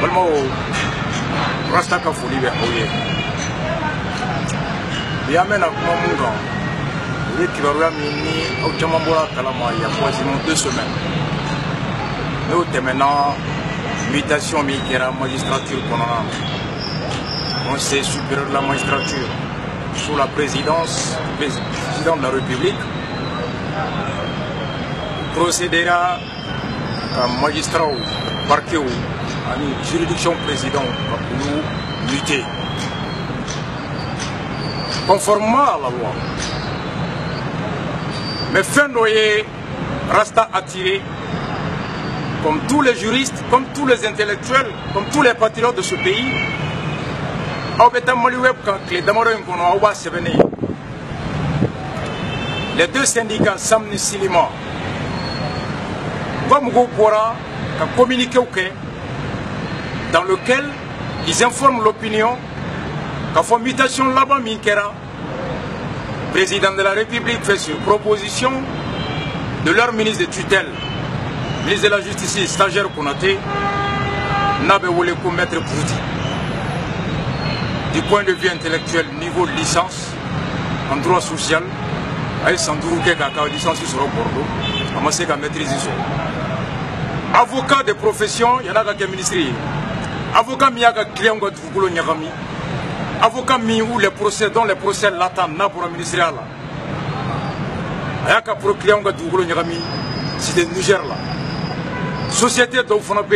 walma o rasta ka foli bɛ aw ye bi an bɛna kuma mun kan o ye kibaruya min ni aw caman bɔra kalama il y a quasiment 2 semaines n'o tɛmɛna mutation min kɛra magistrature kɔnɔna na conseil supérieur de la magistrature sous la présidence du président de la République procédera à magistrat ou parquet ou à une juridiction président pour nous lutter conformément à la loi. Mais fin d'oyer resta attiré, comme tous les juristes, comme tous les intellectuels, comme tous les patriotes de ce pays. Les 2 syndicats Samni Silima communiqué dans lequel ils informent l'opinion qu'à la mutation là-bas, le président de la République fait sur proposition de leur ministre de tutelle, ministre de la Justice, stagiaire Konaté, n'a pas voulu commettre Bouti. Du point de vue intellectuel, niveau de licence, en droit social, il y a une licence sur Bordeaux, il y a une maîtrise. Avocat de profession, il y en a qui ministre. Avocat qui a client de Nyagami. Avocat où les procès, dont les procès l'attendent pour le ministère. Il y a un client de Nyagami, c'est le Niger. Société de Fanabe,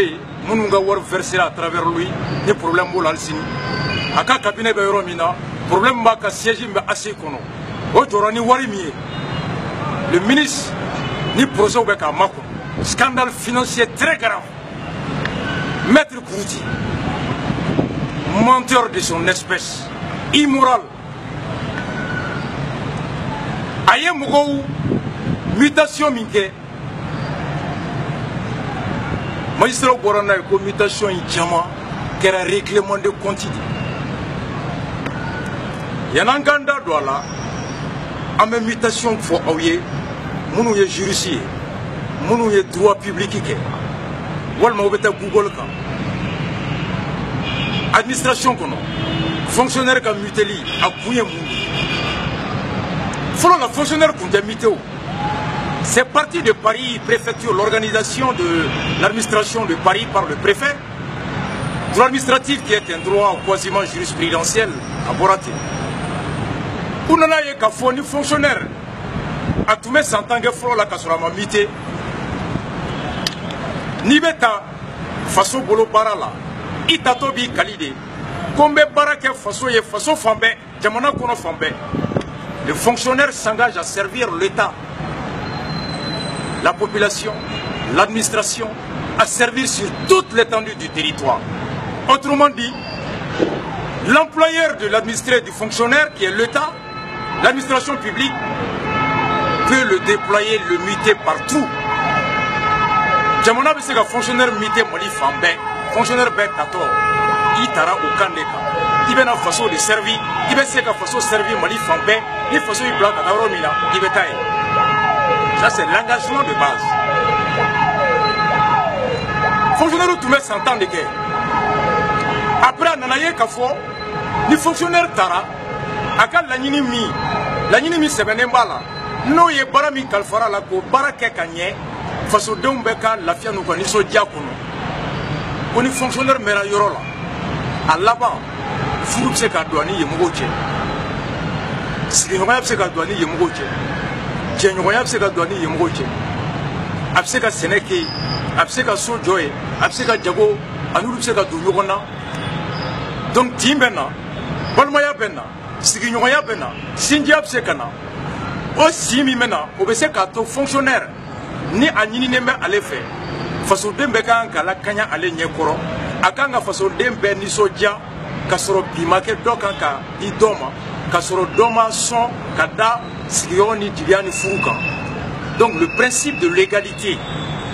nous avons versé à travers lui des problèmes pour l'Alcine. Il y a un cabinet de Romina, problème de siège assez connu. Le ministre ni procès au Mako. Scandale financier très grave. Maître Kouti, menteur de son espèce, immoral. Aye Mugou, mutation minke. Magistrat Borana ko mutation in Djama, qui est un règlement de compte. Yananganda Douala, à même mutation pour Aouye, Mounou est juriste. Mounou est droit public. Walma obeta Google. Administration kono. Fonctionnaire comme Muteli a Kouye Mouni. Follow la fonctionnaire pour Mutéo. C'est parti de Paris, préfecture, l'organisation de l'administration de Paris par le préfet. Droit administratif qui est un droit quasiment jurisprudentiel à Boraté. Ounana ye Kafoni fonctionnaire. A tout mettre 100 ans que follow la Kasurama Mité. Nibeta faso bolo barala itatobi kalide kombe barake faso ye faso fambe jamana kono fambe. Le fonctionnaire s'engage à servir l'État, la population, l'administration, à servir sur toute l'étendue du territoire. Autrement dit, l'employeur de l'administré du fonctionnaire qui est l'État, l'administration publique peut le déployer, le muter partout. Jamana bese ka fonctionnaire mité mali fambe fonctionnaire be tato itara au kandeka ibena façon de servir ibese ka façon servir mali fambe ni façon ibla ka romina ibetaye. Ça c'est l'engagement de base. Fonctionnaire tout met 100 ans de guerre. Après nanaye ka fo ni fonctionnaire tara aka la nyini mi sebenembala no ye barami kalfara la ko barake kanye faso denw bɛ ka lafiya n'u ka nisɔndiya kɔnɔ ko ni fonctionnaire mɛnna yɔrɔ la a laban furu bɛ se ka don ani ɲɛmɔgɔw cɛ sigiɲɔgɔnya bɛ se ka don ani ɲɛmɔgɔw cɛ jɛɲɔgɔnya bɛ se ka don ani ɲɛmɔgɔw cɛ a bɛ se ka sɛnɛ kɛ yen a bɛ se ka so jɔ yen a bɛ se ka jago ani olu bɛ se ka don ɲɔgɔn na donc tin bɛ na balimaya bɛ na sigiɲɔgɔnya bɛ na sinjiya bɛ se ka na o si min bɛ na o bɛ se k'a to fonctionnaire ni a ɲininen bɛ ale fɛ fasoden bɛɛ kan ka lakanya ale ɲɛkɔrɔ a kan ka fasoden bɛɛ nisɔndiya ka sɔrɔ bi ma kɛ dɔ kan ka di dɔ ma ka sɔrɔ dɔ ma sɔn ka da sigiyɔrɔ ni jigiya ni furu kan. Donc le principe de l'égalité,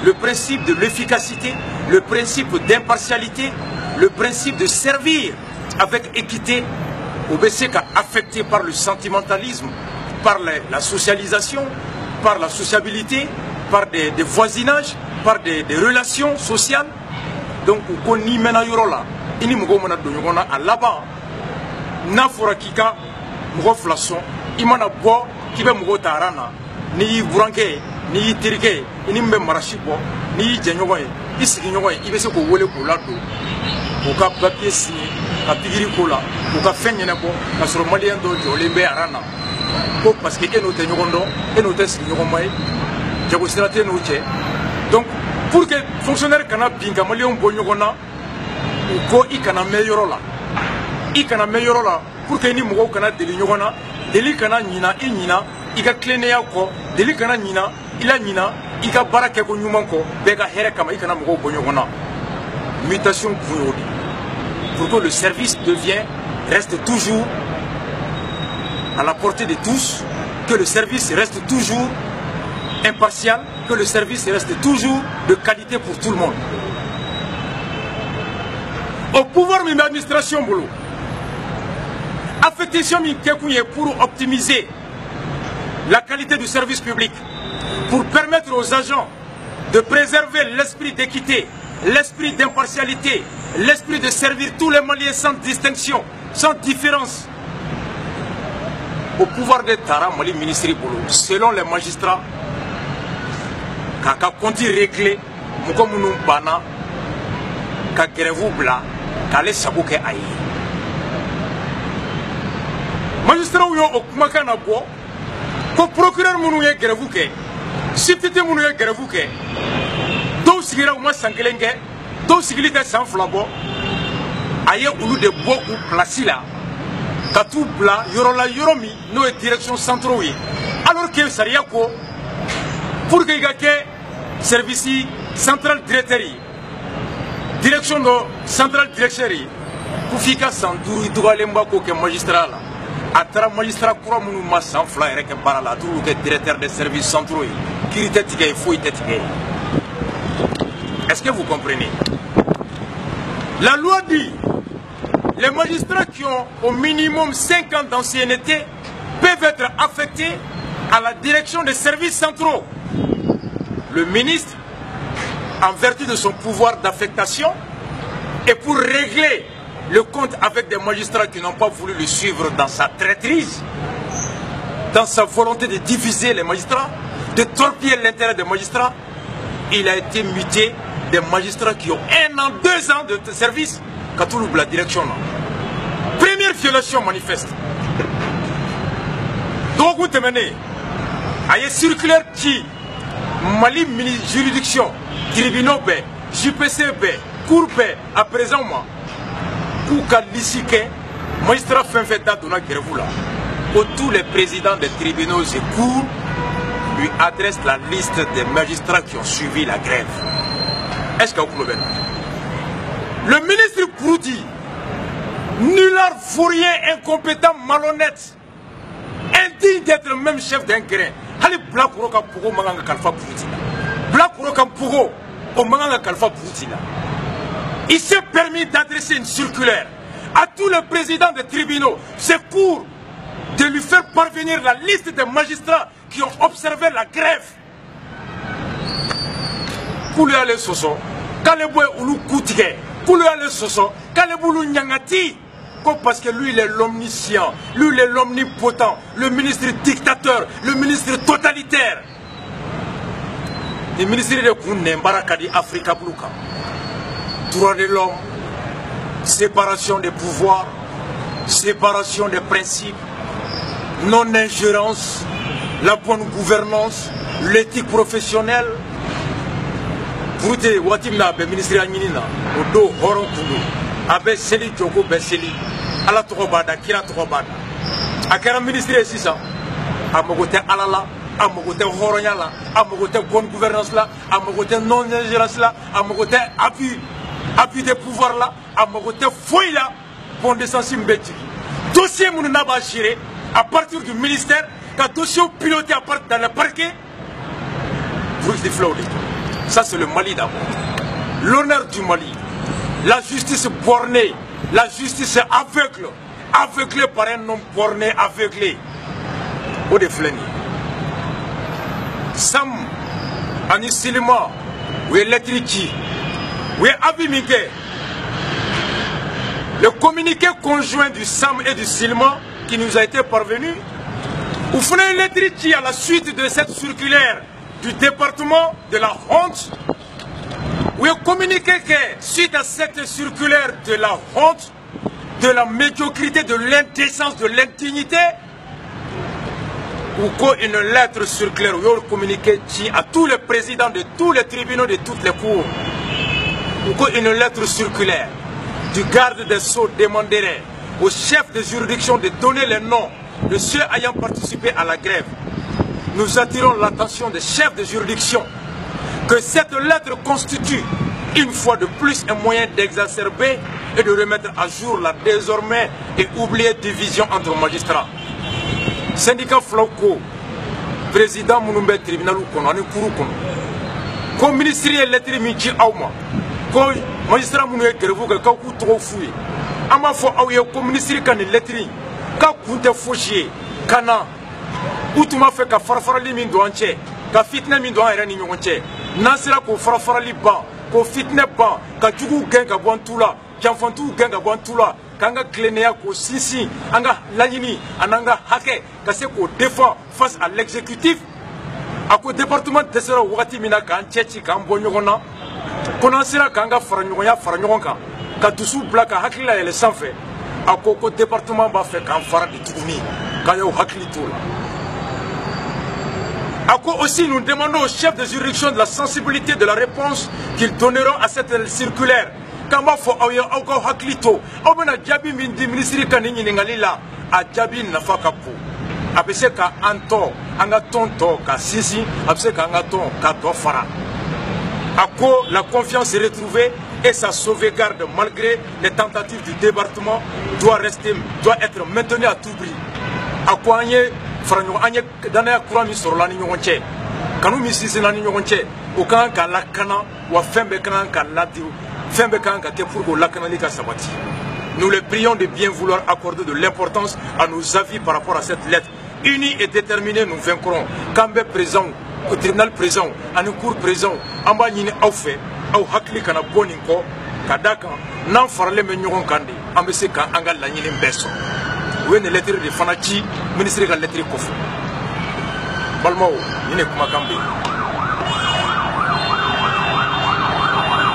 le principe de l'efficacité, le principe d'impartialité, le principe de servir avec équité au BCK affecté par le sentimentalisme, par la socialisation, par la sociabilité, par des voisinages, par des relations sociales. donc ko ni mena yoro la ini mugo mana do nyona alaba na fora kika mugo flason imana bo kibe mugo tarana ni buranke ni tirike ini mbe marashi bo ni jenyogo isigi nyogo ibe se ko wole ko lado ko ka papier signé ka bigiri ko la ko ka fenyene ko ka soro malien do jole be arana ko parce que eno te nyogondo eno te sigi nyogo mai jago sirate no che donc pour que fonctionnaire kana binga malien bo nyogona ko ikana meilleur la pour que ni mugo kana deli nyogona deli kana nyina inyina ika kleneya ko deli kana nyina ila nyina ika barake ko nyuman ko bega here kama ikana mugo bo nyogona mutation pour que le service reste toujours à la portée de tous, que le service reste toujours impartial, que le service reste toujours de qualité pour tout le monde. Au pouvoir de l'administration, affectation pour optimiser la qualité du service public, pour permettre aux agents de préserver l'esprit d'équité, l'esprit d'impartialité, l'esprit de servir tous les Maliens sans distinction, sans différence. Au pouvoir de Tara Mali ministre Bolo, selon les magistrats, kaka konti réglé, mukomunu bana, ka grève bla, kale sabuke ayi. Magistrat yo okumaka na bo, ko procureur munu ye grève ke, siptite munu ye grève ke. Do sigira uma sangelenge, do sigilite sans flabo, aye ulu de boku place là. Katou bla yorola yoromi no est direction centrale alors que saria ko pour que gake service central directeur direction do central directeur pour fika sanduru idogalemba ko ke magistrat la atra magistrat kura munu ma sans fla rek bara la tout que directeur des services centraux qui tete il faut tete. Est-ce que vous comprenez? La loi dit les magistrats qui ont au minimum 5 ans d'ancienneté peuvent être affectés à la direction des services centraux. Le ministre, en vertu de son pouvoir d'affectation, et pour régler le compte avec des magistrats qui n'ont pas voulu le suivre dans sa traîtrise, dans sa volonté de diviser les magistrats, de torpiller l'intérêt des magistrats, il a été muté des magistrats qui ont 1 an, 2 ans de service. Katoulou la direction. Première violation manifeste. Donc vous tenez, il y a circulaire qui Mali juridiction, tribunal B, JPCB, Cour B, à présent moi, Kouka Lissike, magistrat fin fait d'Adona Guervoula, où tous les présidents des tribunaux et cours lui adressent la liste des magistrats qui ont suivi la grève. Est-ce que vous pouvez? Le ministre Proudi, nulard, fourrier, incompétent, malhonnête, indigne d'être même chef d'un grain. Hali Black Roka Pogo Manganga Kalfa Poutina. Black Roka Pogo au Manganga Kalfa Poutina. Il s'est permis d'adresser une circulaire à tous les présidents des tribunaux, secours, de lui faire parvenir la liste des magistrats qui ont observé la grève. Koulé ale soso, kalebwe ulu kutige, koulé ale soso, kalebulu nyangati. Parce que lui il est l'omniscient, lui il est l'omnipotent, le ministre dictateur, le ministre totalitaire. Le ministre de Kounembarakadi Afrika Blouka. Droit de l'homme, séparation des pouvoirs, séparation des principes, non-ingérence, la bonne gouvernance, l'éthique professionnelle. Vroute Watimna, le ministre Agnina, Odo Horon Koudou, Abe Seli Djoko Beseli, Ala Tokobada, Kira Tokobada. Akara ministre ici ça, Amogote Alala, Amogote Horonyala, Amogote bonne gouvernance là, Amogote non-ingérence là, Amogote appui des pouvoirs là, Amogote fouille là, bon descente mbéti. Dossier Mounaba géré à partir du ministère, quand dossier piloté à partir dans le parquet, vous êtes flaudé. Ça c'est le Mali d'abord. L'honneur du Mali. La justice bornée. La justice aveugle. Aveuglée par un homme borné, aveuglé. Au défleni. Sam, Anisilima, ou électrique, Oui, Abimike. Le communiqué conjoint du SAM et du SILMA qui nous a été parvenu, vous faites une lettre qui, à la suite de cette circulaire du département de la honte, vous communiquez que suite à cette circulaire de la honte, de la médiocrité, de l'indécence, de l'indignité, ou une lettre circulaire, vous communiquez à tous les présidents de tous les tribunaux de toutes les cours, ou une lettre circulaire du garde des Sceaux demanderait au chef de juridiction de donner les noms de ceux ayant participé à la grève. Nous attirons l'attention des chefs de juridiction que cette lettre constitue une fois de plus un moyen d'exacerber et de remettre à jour la désormais et oubliée division entre magistrats. Syndicat Flauko, président Mounoumbé tribunal ou kono, ani kuru kono. Ko ministre ye lettre minji awma. Ko magistrat Mounoué grève ka kaku trop fouye. Ama fo awye ko ministre kan lettre ka kunte fauchier kana utuma fe ka farfarali min do ance ka fitna min do ayra ni nyonche. Nasira ko farfarali ban, ko fitna ban, ka jugu gen ka bon tula, janfantu gen ka bon tula. Kanga Klenea ko sisi anga lañini ananga hake kase ko défend face à l'exécutif ako département de sera wati mina kan tchéchi kan bonyogona konansira kanga faranyoya faranyogonka ka dusu blaka hakila ele sanfé ako ko département ba fait kan fara de tuguni ka yo hakili tola ako aussi nous demandons au chef de juridiction de la sensibilité de la réponse qu'ils donneront à cette circulaire. Kama fo awye awko haklito awbena jabi min di ministre kan ni ngalila a jabi nafaka po apese ka anto anga tonto ka sisi apese ka anga ton ka do fara ako la confiance est retrouvée et sa sauvegarde malgré les tentatives du département doit être maintenue à tout prix ako anye franyo anye dana courant mi sur la ni nyonche kanu mi sisi na ni nyonche o kan ka lakana wa fembe kan ka ladiu. Nous les prions de bien vouloir accorder de l'importance à nos avis par rapport à cette lettre. Unis et déterminés, nous vaincrons. Kambe présent, au tribunal présent, à nos cours présents, en bas n'y a fait, au hakli kana boninko, kadaka, n'en farle me nyoron kande, ambese ka angal la nyine beso. Où est une lettre de Fanachi, ministre de la lettre Kofu. Balmao, n'y kuma kambe.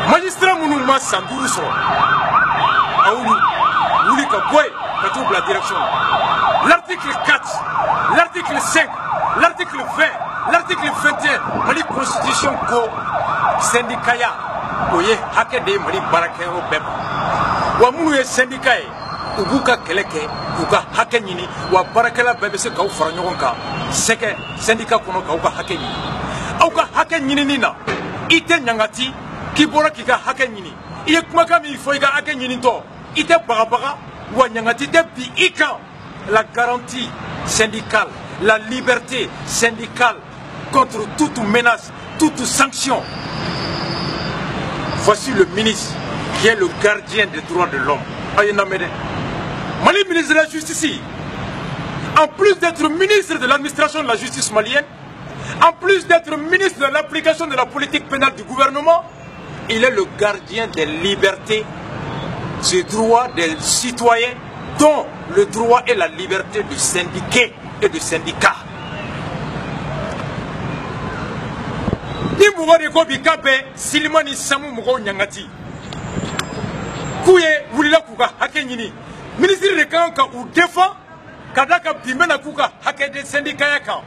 Magistrat Mounouma Sandourou sera Aoulou, Oulika Boy, Katou la direction. L'article 4, l'article 5, l'article 20, l'article 21, Mali Constitution Ko, Syndicaya, Oye, Hakede, Mali Barakero Beba. Ouamouye Syndikae, Ubuka Keleke, Uka Hakenini, ou Barakela Bebese Kao Faranyoka, Seke, Syndicat Konoka, Uka Hakeni. Auka Hakeninina, Ite Nyangati. Qui pourra qui a hakenini. Il est comme il faut y a hakenini to. Il est barabara ou a nyangati depuis ikan. La garantie syndicale, la liberté syndicale contre toute menace, toute sanction. Voici le ministre qui est le gardien des droits de l'homme. Mali ministre de la Justice, en plus d'être ministre de l'administration de la justice malienne, en plus d'être ministre de l'application de la politique pénale du gouvernement, il est le gardien des libertés, des droits des citoyens, dont le droit et la liberté de syndiquer et de syndicat. Ni mougo de ko bikabe Silimani Samu mougo nyangati. Kouye wulila kuka hake nyini. Ministre de Kanka ou défend kadaka bimena kuka hake des syndicats yaka.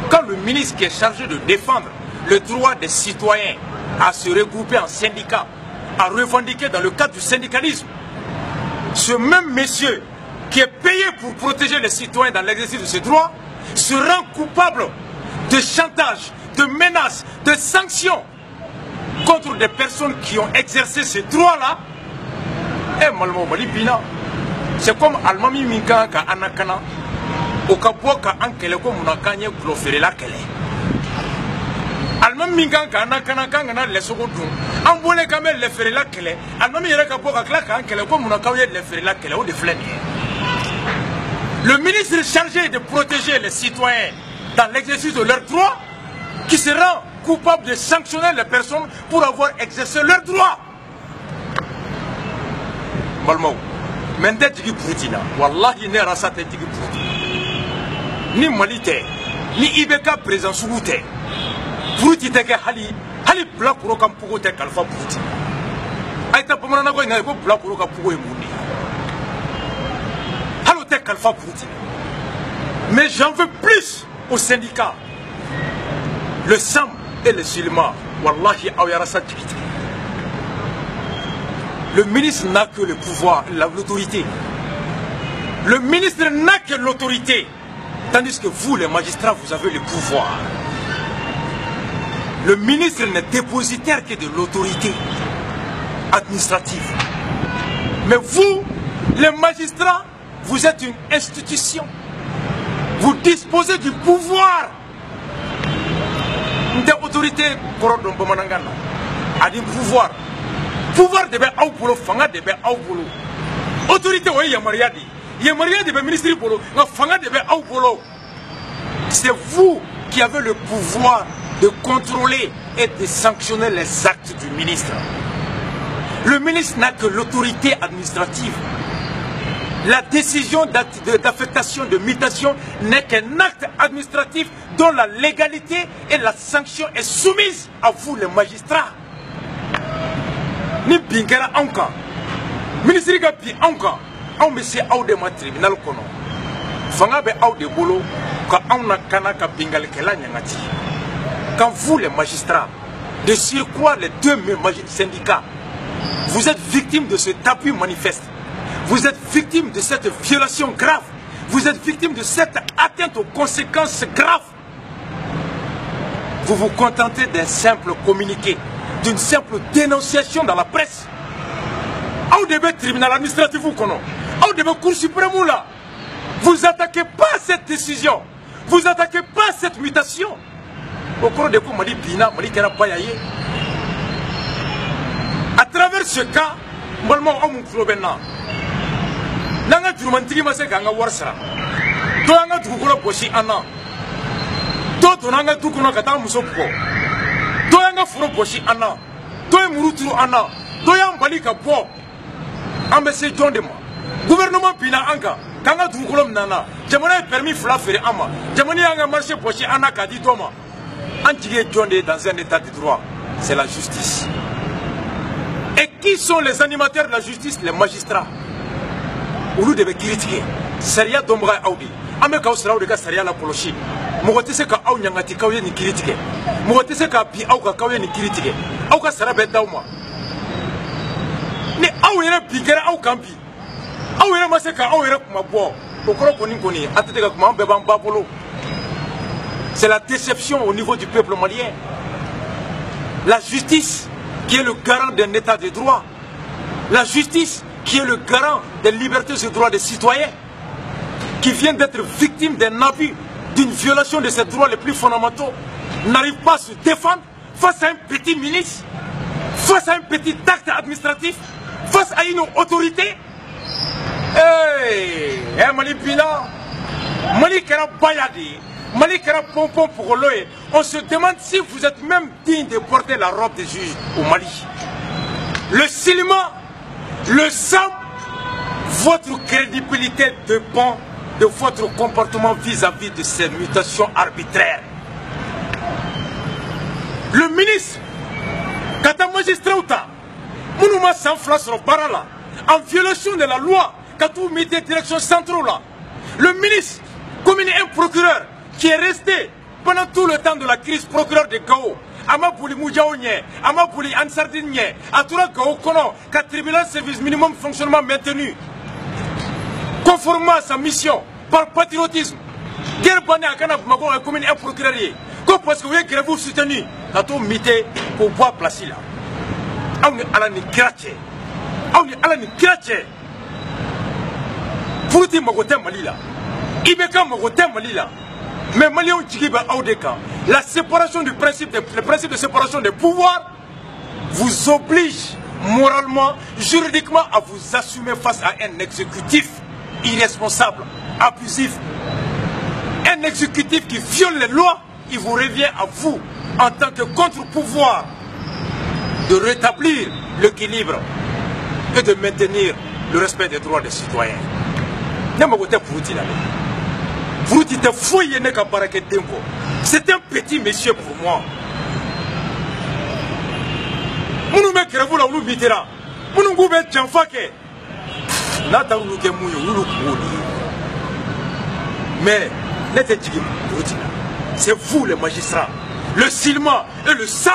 Quand le ministre qui est chargé de défendre le droit des citoyens à se regrouper en syndicat, à revendiquer dans le cadre du syndicalisme, ce même monsieur qui est payé pour protéger les citoyens dans l'exercice de ses droits se rend coupable de chantage, de menaces, de sanctions contre des personnes qui ont exercé ces droits-là. Et malmo malibina, c'est comme Almami Minka ka anakana, okaboka ankele ko munakanye glofere la kele. Almami Minka ka anakana kangana le sogodun, ambole kamel le fere la kele, Almami yere ka boka klaka ankele ko munakaye le fere la kele o de flène. Le ministre chargé de protéger les citoyens dans l'exercice de leurs droits, qui se rend coupable de sanctionner les personnes pour avoir exercé leurs droits. Balmao, Mende Digi Poutina, Wallahi ne rasate Digi Poutina. Ni Malite, ni Ibeka présent sous l'outé. Poutina ke hali black roka mpugo te kalfa Poutina. Aïta Pomana ko ina ko black roka mpugo e mundi. Halo te kalfa Poutina. Mais j'en veux plus aux syndicats. Le SAM et le Sulma, Wallahi Aouyarasa Tikiti. Le ministre n'a que le pouvoir, l'autorité. Le ministre n'a que l'autorité. Tandis que vous, les magistrats, vous avez le pouvoir. Le ministre n'est dépositaire que de l'autorité administrative. Mais vous, les magistrats, vous êtes une institution. Vous disposez du pouvoir. Des autorités a du pouvoir. Pouvoir de au polo, fanga de au polo. Autorité, oui, Yamariadi. Yamariadi de ministre polo, fanga de au polo. C'est vous qui avez le pouvoir de contrôler et de sanctionner les actes du ministre. Le ministre n'a que l'autorité administrative. La décision d'affectation, de mutation n'est qu'un acte administratif dont la légalité et la sanction est soumise à vous, les magistrats. Ni bingera anka, ministre bi anka, on me se au de ma tribunal kono. Fanga be au de bolo, ka on na kanaka bingal kela nyangati. Quand vous, les magistrats, de surcroît les deux syndicats, vous êtes victimes de cet appui manifeste. Vous êtes victime de cette violation grave. Vous êtes victime de cette atteinte aux conséquences graves. Vous vous contentez d'un simple communiqué, d'une simple dénonciation dans la presse. Au début tribunal administratif, au début Cour suprême, vous n'attaquez pas cette décision. Vous n'attaquez pas cette mutation. Au cours de Mali Bina, Mali Kera Payaye. À travers ce cas, Malmo Amouklobenna. Nanga Jumantigi Mase Ganga Warsa. Toanga Dukura Boshi Anna. Totonanga Tukuna Kata Musoko. Toanga Furo Boshi Anna. Toy Murutu Anna. Toyang Balika Bo. Ambesse John Dema. Gouvernement Pina Anka. Kanga Dukulom Nana. Jamana permis Flafere Ama. Jamani Anga marché Boshi Anna Kadi Doma. Antigé John dans un état de droit. C'est la justice. Et qui sont les animateurs de la justice? Les magistrats. Olu de critiquer Saria Dombra Audi. Ameka Osra de Saria la Polochi. Mogotese ka au nyangati kawe ni critiquer. Mogotese ka bi au ka kawe ni critiquer. Au ka sara be dauma. Ni au yere bigera au kambi. Au yere maseka au yere kuma bo. Okoro koni koni atete ka kuma be ban babolo. C'est la déception au niveau du peuple malien. La justice qui est le garant d'un état de droit. La justice qui est le garant des libertés et des droits des citoyens, qui vient d'être victime d'un abus, d'une violation de ses droits les plus fondamentaux, n'arrive pas à se défendre face à un petit ministre, face à un petit acte administratif, face à une autorité. Hey, Mali Pina, Mali Kera Bayadi, Mali Kera Pompon pour l'OE. On se demande si vous êtes même digne de porter la robe des juges au Mali. Le Silma, le SAM, votre crédibilité dépend de votre comportement vis-à-vis de ces mutations arbitraires. Le ministre, Kata magistrat, Mounouma Sanfla sur Barala, en violation de la loi, Katou Mité Direction Centrale, le ministre, comme un procureur qui est resté pendant tout le temps de la crise, procureur de Gao, Amapouli Moujaounye, Amapouli Ansardinye, Atura Gao Kono, qu'un tribunal service minimum fonctionnement maintenu, conformément à sa mission, par patriotisme. Guerre Bane Akana Mago est comme un procureur. Parce que vous avez grève soutenu, Katou Mité pour pouvoir placer là. On est à la Nikrache. On est à la Nikrache. Pour dire Magoté Malila. Ibeka Magoté Malila. Mais Malion Tchikiba Audeka, la séparation du principe, le principe de séparation des pouvoirs vous oblige moralement, juridiquement à vous assumer face à un exécutif irresponsable, abusif. Un exécutif qui viole les lois, il vous revient à vous en tant que contre-pouvoir, de rétablir l'équilibre et de maintenir le respect des droits des citoyens. C'est un petit monsieur pour moi. Mais c'est vous les magistrats, le Silma et le SAM.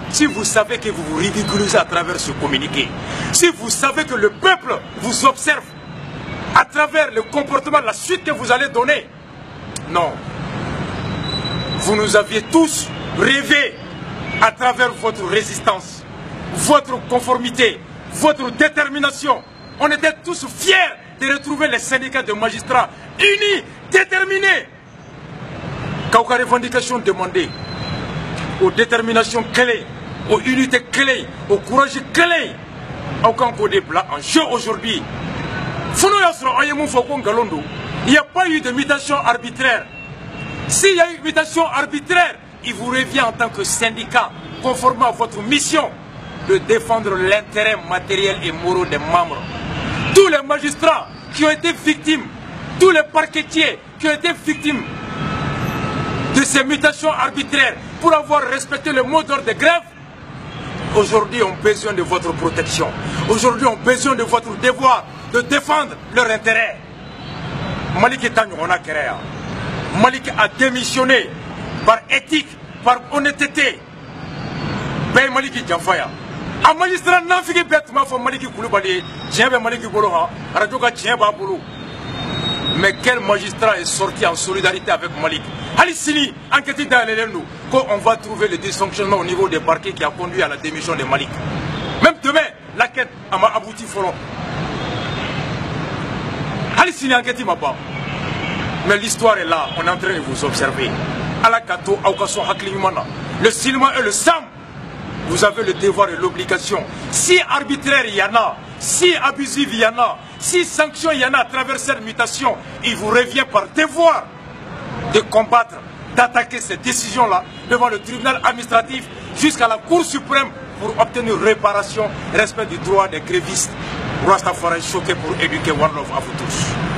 Si vous savez que vous vous ridiculisez à travers ce communiqué, si vous savez que le peuple vous observe à travers le comportement, la suite que vous allez donner, non. Vous nous aviez tous rêvé à travers votre résistance, votre conformité, votre détermination. On était tous fiers de retrouver les syndicats de magistrats unis, déterminés. Qu'aucune revendication demandée, aux déterminations clés, aux unités clés, au courage clé, aucun code blanc en jeu aujourd'hui. Il n'y a pas eu de mutation arbitraire. S'il y a eu une mutation arbitraire, il vous revient en tant que syndicat, conformément à votre mission, de défendre l'intérêt matériel et moral des membres. Tous les magistrats qui ont été victimes, tous les parquetiers qui ont été victimes de ces mutations arbitraires pour avoir respecté le mot d'ordre de grève, aujourd'hui ont besoin de votre protection. Aujourd'hui ont besoin de votre devoir de défendre leur intérêt. Malik a démissionné par éthique, par honnêteté. Ben Maliki Djanfaya. Un magistrat n'a fait que bêtement pour Maliki Koulibaly. Tiens, ben Maliki Boloha. Radjoka tient Baboulou. Mais quel magistrat est sorti en solidarité avec Malik? Halissini, enquêté dans les nous, qu'on va trouver le dysfonctionnement au niveau des parquets qui a conduit à la démission de Malik. Même demain, la quête a abouti Foron. Halissini, enquêté ma part. Mais l'histoire est là, on est en train de vous observer. Alakato, Aukaso, Haklimana, le Silma et le Sam, vous avez le devoir et l'obligation. Si arbitraire il y en a, si abusif il y en a, si sanction il y en a à travers cette mutation, il vous revient par devoir de combattre, d'attaquer ces décisions-là devant le tribunal administratif jusqu'à la Cour suprême pour obtenir réparation et respect du droit des grévistes. Rastafari choqué pour éduquer One Love à vous tous.